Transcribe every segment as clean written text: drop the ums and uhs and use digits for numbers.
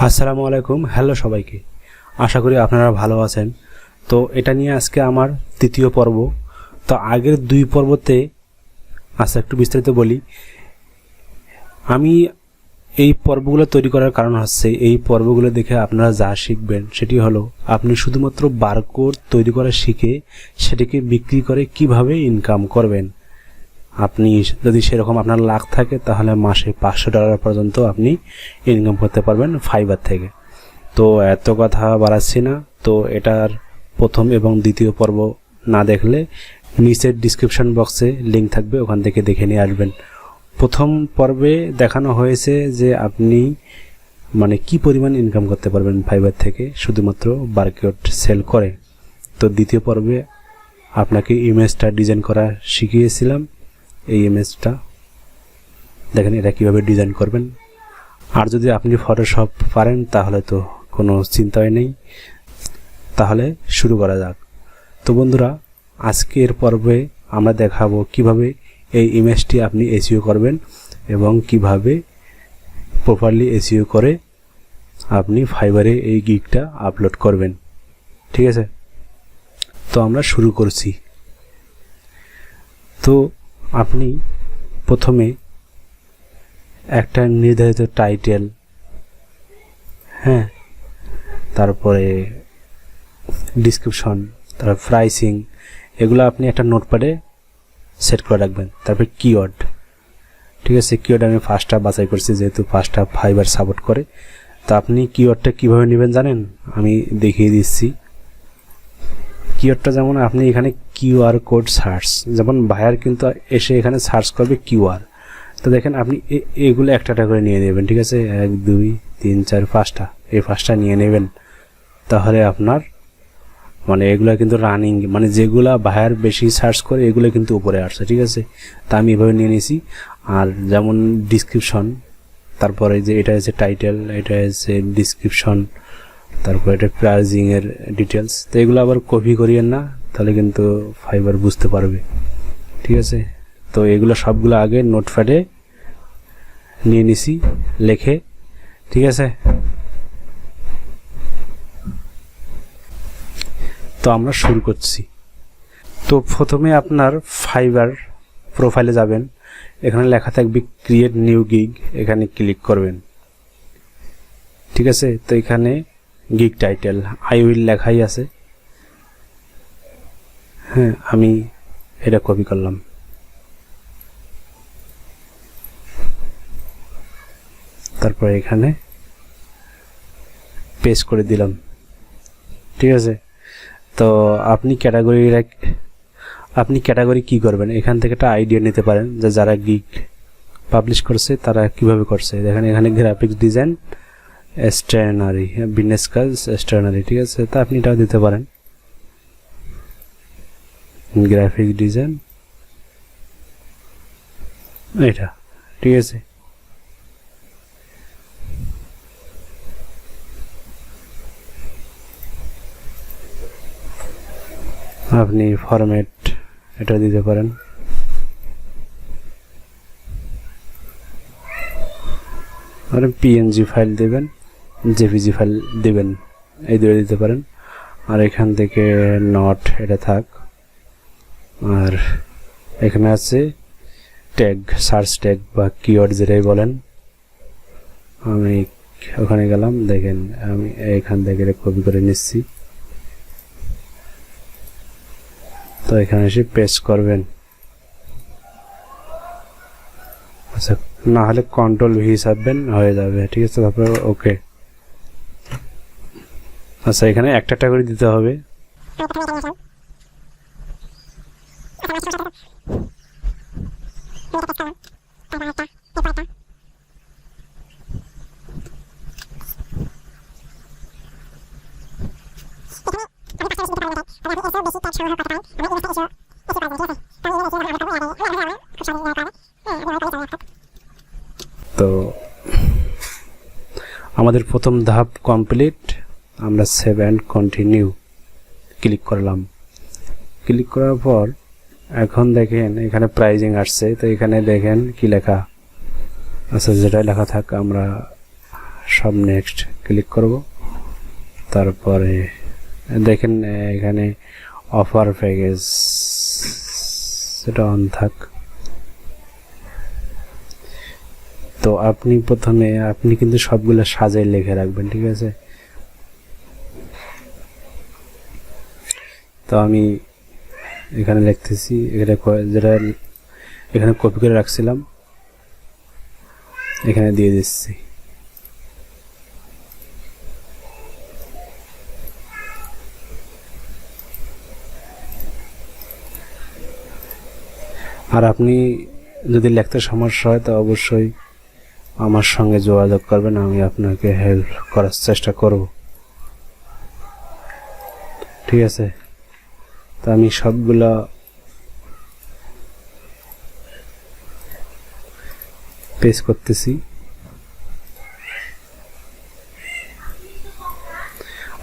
আসসালামু আলাইকুম। হ্যালো সবাইকে, আশা করি আপনারা ভালো আছেন। তো এটা নিয়ে আজকে আমার তৃতীয় পর্ব। তো আগের দুই পর্বতে একটু বিস্তারিত বলি। আমি এই পর্বগুলো তৈরি করার কারণ হচ্ছে, এই পর্বগুলো দেখে আপনারা যা শিখবেন সেটি হলো আপনি শুধুমাত্র বারকোড তৈরি করা শিখে সেটিকে বিক্রি করে কিভাবে ইনকাম করবেন। আপনি যদি সেরকম আপনার লাখ থাকে তাহলে মাসে $500 পর্যন্ত আপনি ইনকাম করতে পারবেন ফাইবার থেকে। তো এত কথা বাড়াচ্ছি না। তো এটার প্রথম এবং দ্বিতীয় পর্ব না দেখলে নিচের ডিসক্রিপশন বক্সে লিঙ্ক থাকবে, ওখান থেকে দেখে নিয়ে আসবেন। প্রথম পর্বে দেখানো হয়েছে যে আপনি কি পরিমাণ ইনকাম করতে পারবেন ফাইবার থেকে শুধুমাত্র বারকোড সেল করে। তো দ্বিতীয় পর্বে আপনাকে ইমেজটা ডিজাইন করা শিখিয়েছিলাম। এই ইমেজটা দেখেন, এটা কিভাবে ডিজাইন করবেন। আর যদি আপনি ফটোশপ পারেন তাহলে তো কোনো চিন্তাই নেই। তাহলে শুরু করা যাক। তো বন্ধুরা, আজকের পর্বে আমরা দেখাবো কিভাবে এই ইমেজটি আপনি এসইও করবেন এবং কিভাবে প্রপারলি এসইও করে আপনি ফাইবারে এই গিগটা আপলোড করবেন। ঠিক আছে, তো আমরা শুরু করছি। তো আপনি প্রথমে একটা নির্ধারিত টাইটেল, তারপরে ডিসক্রিপশন, তারপর প্রাইসিং, এগুলো আপনি একটা নোটপ্যাডে সেট করে রাখবেন। তারপর কিওয়ার্ড, ঠিক আছে, কিওয়ার্ড আমি ফার্স্টটা বাছাই করছি যেহেতু ফার্স্টটা ফাইবার সাপোর্ট করে। তো আপনি কিওয়ার্ডটা কীভাবে নেবেন জানেন, আমি দেখিয়ে দিচ্ছি। কিওয়ার্ডটা যেমন আপনি এখানে কিউআর কোড সার্চ, যেমন ভাইয়ার কিন্তু এসে এখানে সার্চ করবে কিউআর। তো দেখেন আপনি এগুলো একটা করে নিয়ে নেবেন। ঠিক আছে, 1 2 3 4 5টা, এই 5টা নিয়ে নেবেন। তাহলে আপনার এগুলো কিন্তু রানিং, যেগুলা ভাইয়ার বেশি সার্চ করে এগুলো কিন্তু উপরে আসছে। ঠিক আছে, তা আমি এভাবে নিয়ে নিয়েছি। আর যেমন ডিসক্রিপশন, তারপরে যে এটা হচ্ছে টাইটেল, এটা হচ্ছে ডিসক্রিপশন, তারপর এটা প্রাইজিংয়ের ডিটেলস। তো এগুলো আবার কপি করিয়েন না, তাহলে কিন্তু ফাইবার বুঝতে পারবে। ঠিক আছে, তো এগুলো সবগুলো আগে নোটপ্যাডে নিয়ে নিছি লেখে। ঠিক আছে, তো আমরা শুরু করছি। তো প্রথমে আপনার ফাইবার প্রোফাইলে যাবেন, এখানে লেখা থাকবে ক্রিয়েট নিউ গিগ, এখানে ক্লিক করবেন। ঠিক আছে, তো এখানে গিগ টাইটেল আই উইল লেখাই আছে। আমি এটা কপি করলাম। তারপর এখানে পেস্ট করে দিলাম। ঠিক আছে, তো আপনি ক্যাটাগরি কি করবেন, এখান থেকে একটা আইডিয়া নিতে পারেন যে যারা গিগ পাবলিশ করছে তারা কিভাবে করছে। দেখেন এখানে গ্রাফিক্স ডিজাইন, স্টেশনারি, বিজনেস কাজ, স্টেশনারি। ঠিক আছে, তা আপনি এটাও দিতে পারেন, গ্রাফিক্স ডিজাইন এটা। ঠিক আছে, আপনি ফরম্যাট এটা দিতে পারেন। আর পিএনজি ফাইল দেবেন, জেপিজি ফাইল দেবেন, এই দুটো দিতে পারেন। আর এখান থেকে নট এটা থাক। আর এখানে আছে ট্যাগ, সার্চ ট্যাগ বা কিওয়ার্ড যেটাই বলেন। আমি ওখানে গেলাম, দেখেন আমি এখান থেকে কপি করে নিচ্ছি। তো এখানে এসে পেস্ট করবেন। আচ্ছা, না হলে কন্ট্রোল ভি চাপবেন, হয়ে যাবে। ঠিক আছে, তারপর ওকে। আচ্ছা, এখানে একটা করে দিতে হবে। তো আমাদের প্রথম ধাপ কমপ্লিট। আমরা সেভ অ্যান্ড কন্টিনিউ ক্লিক করলাম। ক্লিক করার পর এখন দেখেন এখানে প্রাইজিং আসছে। তো এখানে দেখেন কি লেখা আছে, যেটা লেখা থাক আমরা সব নেক্সট ক্লিক করব। তারপরে দেখেন এখানে অফার প্যাকেজ, সেটা অন থাক। তো আপনি প্রথমে আপনি কিন্তু সবগুলো সাজাই লিখে রাখবেন, ঠিক আছে? তো আমি এখানে লিখতেছি, এখানে যেটা এখানে কপি করে রাখছিলাম এখানে দিয়ে দিচ্ছি। আর আপনি যদি লিখতে সমস্যা হয় তো অবশ্যই আমার সঙ্গে যোগাযোগ করবেন, আমি আপনাকে হেল্প করার চেষ্টা করব, ঠিক আছে? তো আমি সবগুলা পেস্ট করতেছি।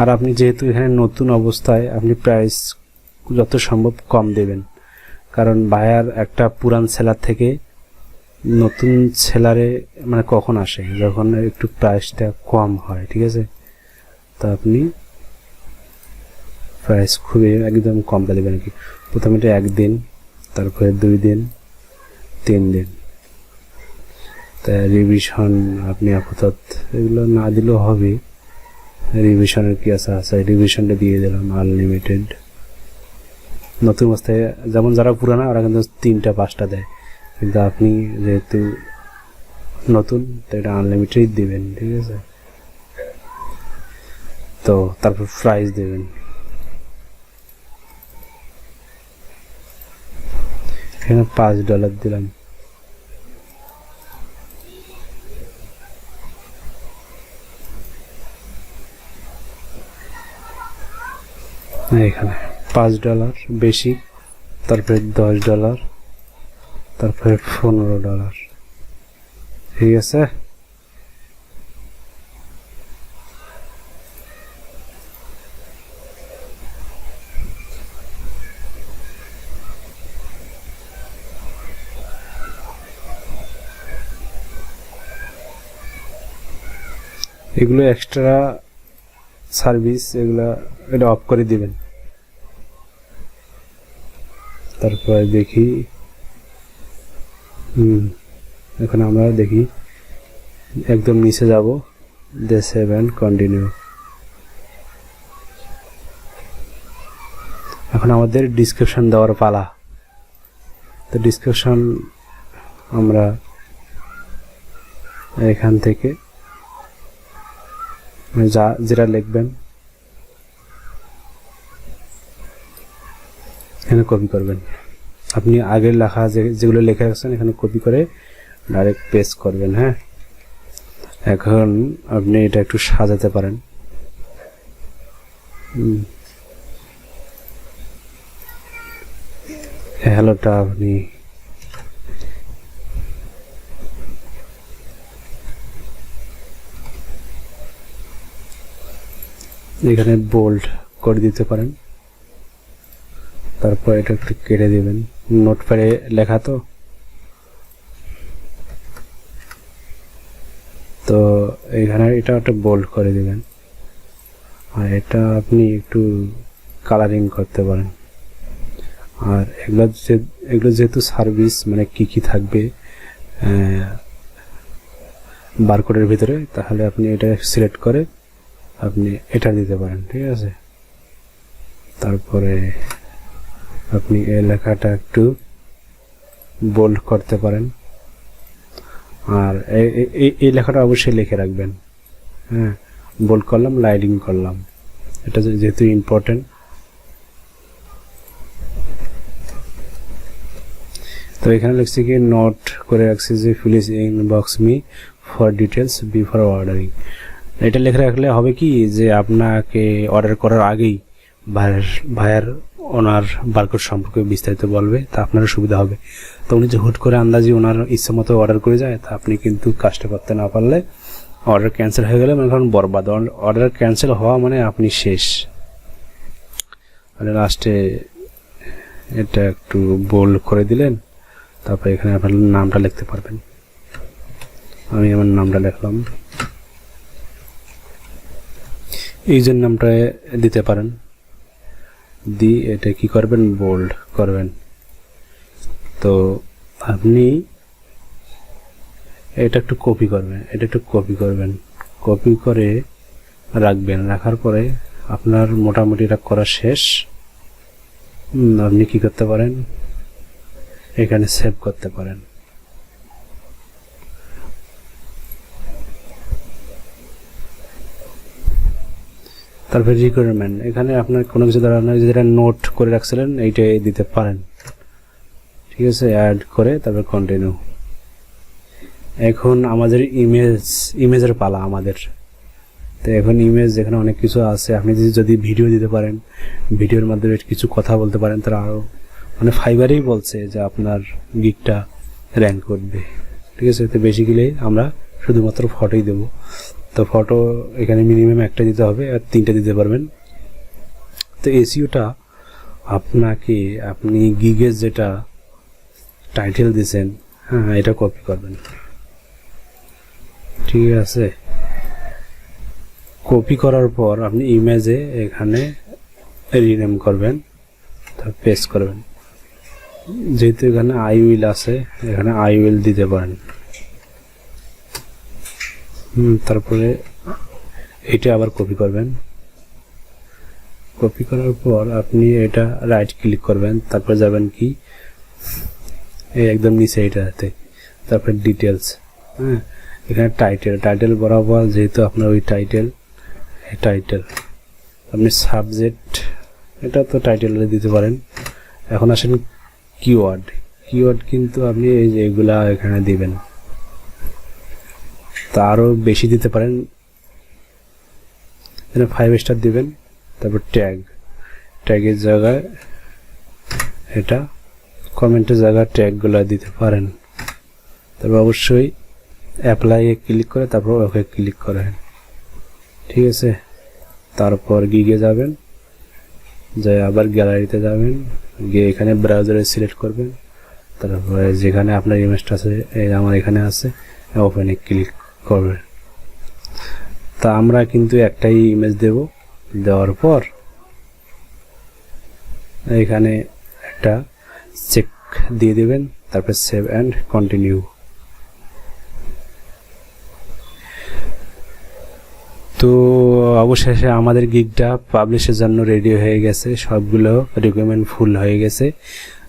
আর আপনি যেহেতু এখানে নতুন অবস্থায়, আপনি প্রাইস যত সম্ভব কম দেবেন, কারণ বায়ার একটা পুরান সেলার থেকে নতুন সেলারে মানে কখন আসে, যখন একটু প্রাইসটা কম হয়, ঠিক আছে? তো আপনি প্রাইস খুবই একদম কমটা দেবেন কি। প্রথমে এটা 1 দিন, তারপরে 2 দিন, 3 দিন। তা রিভিশন আপনি আপাতত এগুলো না দিলেও হবে। রিভিশনের কি আছে রিভিশনটা দিয়ে দিলাম আনলিমিটেড। নতুন অবস্থায় যেমন যারা পুরানা ওরা কিন্তু 3টা 5টা দেয়, কিন্তু আপনি যেহেতু নতুন তো এটা আনলিমিটেড দিবেন, ঠিক আছে? তো তারপর প্রাইস দেবেন, এখানে $5 দিলাম। এখানে $5 বেশি, তারপরে $10, তারপরে $15, ঠিক আছে? এগুলো এক্সট্রা সার্ভিস, এটা অফ করে দিবেন। তারপরে দেখি এখন আমরা দেখি একদম নিচে যাব, সেভ এন্ড কন্টিনিউ। এখন আমাদের ডিসক্রিপশন দেওয়ার পালা। তো ডিসক্রিপশন আমরা এখান থেকে যেটা লিখবেন এখানে কপি করবেন। আপনি আগের লেখা যেগুলো লিখে রাখছেন এখানে কপি করে ডাইরেক্ট পেস্ট করবেন। হ্যাঁ, এখন আপনি এটা একটু সাজাতে পারেন। হ্যালোটা আপনি এখানে বোল্ড করে দিতে পারেন, তারপর এটা একটু কেটে দিবেন। নোটপ্যাডে লেখা তো এখানে এটা একটা বোল্ড করে দিবেন, আর এটা আপনি একটু কালারিং করতে পারেন। আর এগুলো যেহেতু সার্ভিস মানে কি থাকবে বারকোডের ভিতরে, তাহলে আপনি এটা সিলেক্ট করে আপনি এটা দিতে পারেন, ঠিক আছে? তারপরে আপনি এই লেখাটা একটু বোল্ড করতে পারেন, আর এই লেখাটা অবশ্যই লিখে রাখবেন। হ্যাঁ, বোল্ড করলাম, লাইটিং করলাম, এটা যেহেতু ইম্পর্টেন্ট। তো এখানে লিখছি কি নোট করে রাখছি যে please inbox me for details before ordering. এটা লিখে রাখলে হবে কি যে আপনাকে অর্ডার করার আগেই ভাইয়ার ওনার বারকোড সম্পর্কে বিস্তারিত বলবে, তা আপনারও সুবিধা হবে। তো উনি যে হুট করে আন্দাজি ওনার ইচ্ছে মতো অর্ডার করে যায়, তা আপনি কিন্তু কাজটা করতে না পারলে অর্ডার ক্যান্সেল হয়ে গেলে মানে বরবাদ। অর্ডার ক্যান্সেল হওয়া মানে আপনি শেষ। আর লাস্টে এটা একটু বোল্ড করে দিলেন, তারপরে এখানে আপনার নামটা লিখতে পারবেন। আমি আমার নামটা লিখলাম। ইউজার নামটা দিতে পারেন, দিয়ে এটা কি করবেন, বোল্ড করবেন। তো আপনি এটা একটু কপি করবেন, কপি করে রাখবেন। রাখার পরে আপনার মোটামুটি এটা করা শেষ। আপনি কি করতে পারেন, এখানে সেভ করতে পারেন। তারপরে রিকোয়ারমেন্ট, এখানে আপনার কোনো কিছু দ্বারা যেটা নোট করে রাখছিলেন এইটাই দিতে পারেন। ঠিক আছে, অ্যাড করে তারপর কন্টিনিউ। এখন আমাদের ইমেজের পালা আমাদের। তো এখন ইমেজ যেখানে অনেক কিছু আছে, আপনি যদি ভিডিও দিতে পারেন, ভিডিওর মাধ্যমে কিছু কথা বলতে পারেন, তারা আরও মানে ফাইবারেই বলছে যে আপনার গিগটা র্যাঙ্ক করবে। ঠিক আছে, তো বেসিক্যালি আমরা শুধুমাত্র ফটোই দেবো। তো ফটো এখানে মিনিমাম একটা দিতে হবে, আর 3টে দিতে পারবেন। তো এসইওটা আপনি গিগের যেটা টাইটেল দিয়েছেন, হ্যাঁ এটা কপি করবেন। ঠিক আছে, কপি করার পর আপনি ইমেজে এখানে রিনেম করবেন, তারপর পেস্ট করবেন। যেহেতু এখানে আই উইল আছে, এখানে আই উইল দিতে পারেন। তারপরে এটা আবার কপি করবেন। কপি করার পর আপনি এটা রাইট ক্লিক করবেন, তারপর যাবেন কি এই একদম নিচে এটাতে, তারপর ডিটেলস। হ্যাঁ, এখানে টাইটেল বরাবর যেহেতু আপনার ওই টাইটেল আপনি সাবজেক্ট এটা তো টাইটেলে দিতে পারেন। এখন আসেন কিওয়ার্ড কিন্তু আপনি এই যে এগুলা এখানে দিবেন। তা আরও বেশি দিতে পারেন, 5 স্টার দিবেন। তারপর ট্যাগের জায়গায় এটা, কমেন্টের জায়গায় ট্যাগগুলো দিতে পারেন। তারপর অবশ্যই অ্যাপ্লাইয়ে ক্লিক করে তারপর ওকে ক্লিক করেন। ঠিক আছে, তারপর গিগে যাবেন, যাই আবার গ্যালারিতে যাবেন, গিয়ে এখানে ব্রাউজারে সিলেক্ট করবেন। তারপরে যেখানে আপনার ইমেজটা আছে, আমার এখানে আছে, ওপেনে ক্লিক করবেন। তা আমরা কিন্তু একটাই ইমেজ দেওয়ার পর এখানে একটা চেক দিয়ে দেবেন, তারপর সেভ অ্যান্ড কন্টিনিউ। তো অবশেষে আমাদের গিগটা পাবলিশের জন্য রেডি হয়ে গেছে, সবগুলো রিকোয়ারমেন্ট ফুল হয়ে গেছে।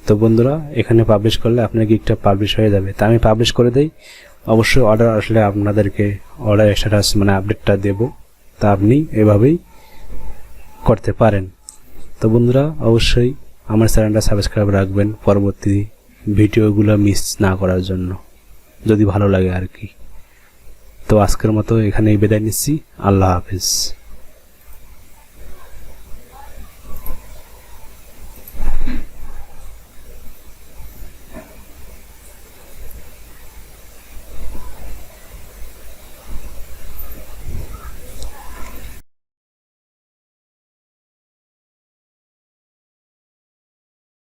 তো বন্ধুরা, এখানে পাবলিশ করলে আপনার গিগটা পাবলিশ হয়ে যাবে। তা আমি পাবলিশ করে দেই। অবশ্যই অর্ডার আসলে আপনাদেরকে অর্ডার স্ট্যাটাস মানে আপডেটটা দেব। তা আপনি এভাবেই করতে পারেন। তো বন্ধুরা, অবশ্যই আমার চ্যানেলটা সাবস্ক্রাইব রাখবেন পরবর্তী ভিডিওগুলো মিস না করার জন্য, যদি ভালো লাগে আর কি। তো আজকের মতো এখানেই বিদায় নিচ্ছি। আল্লাহ হাফেজ।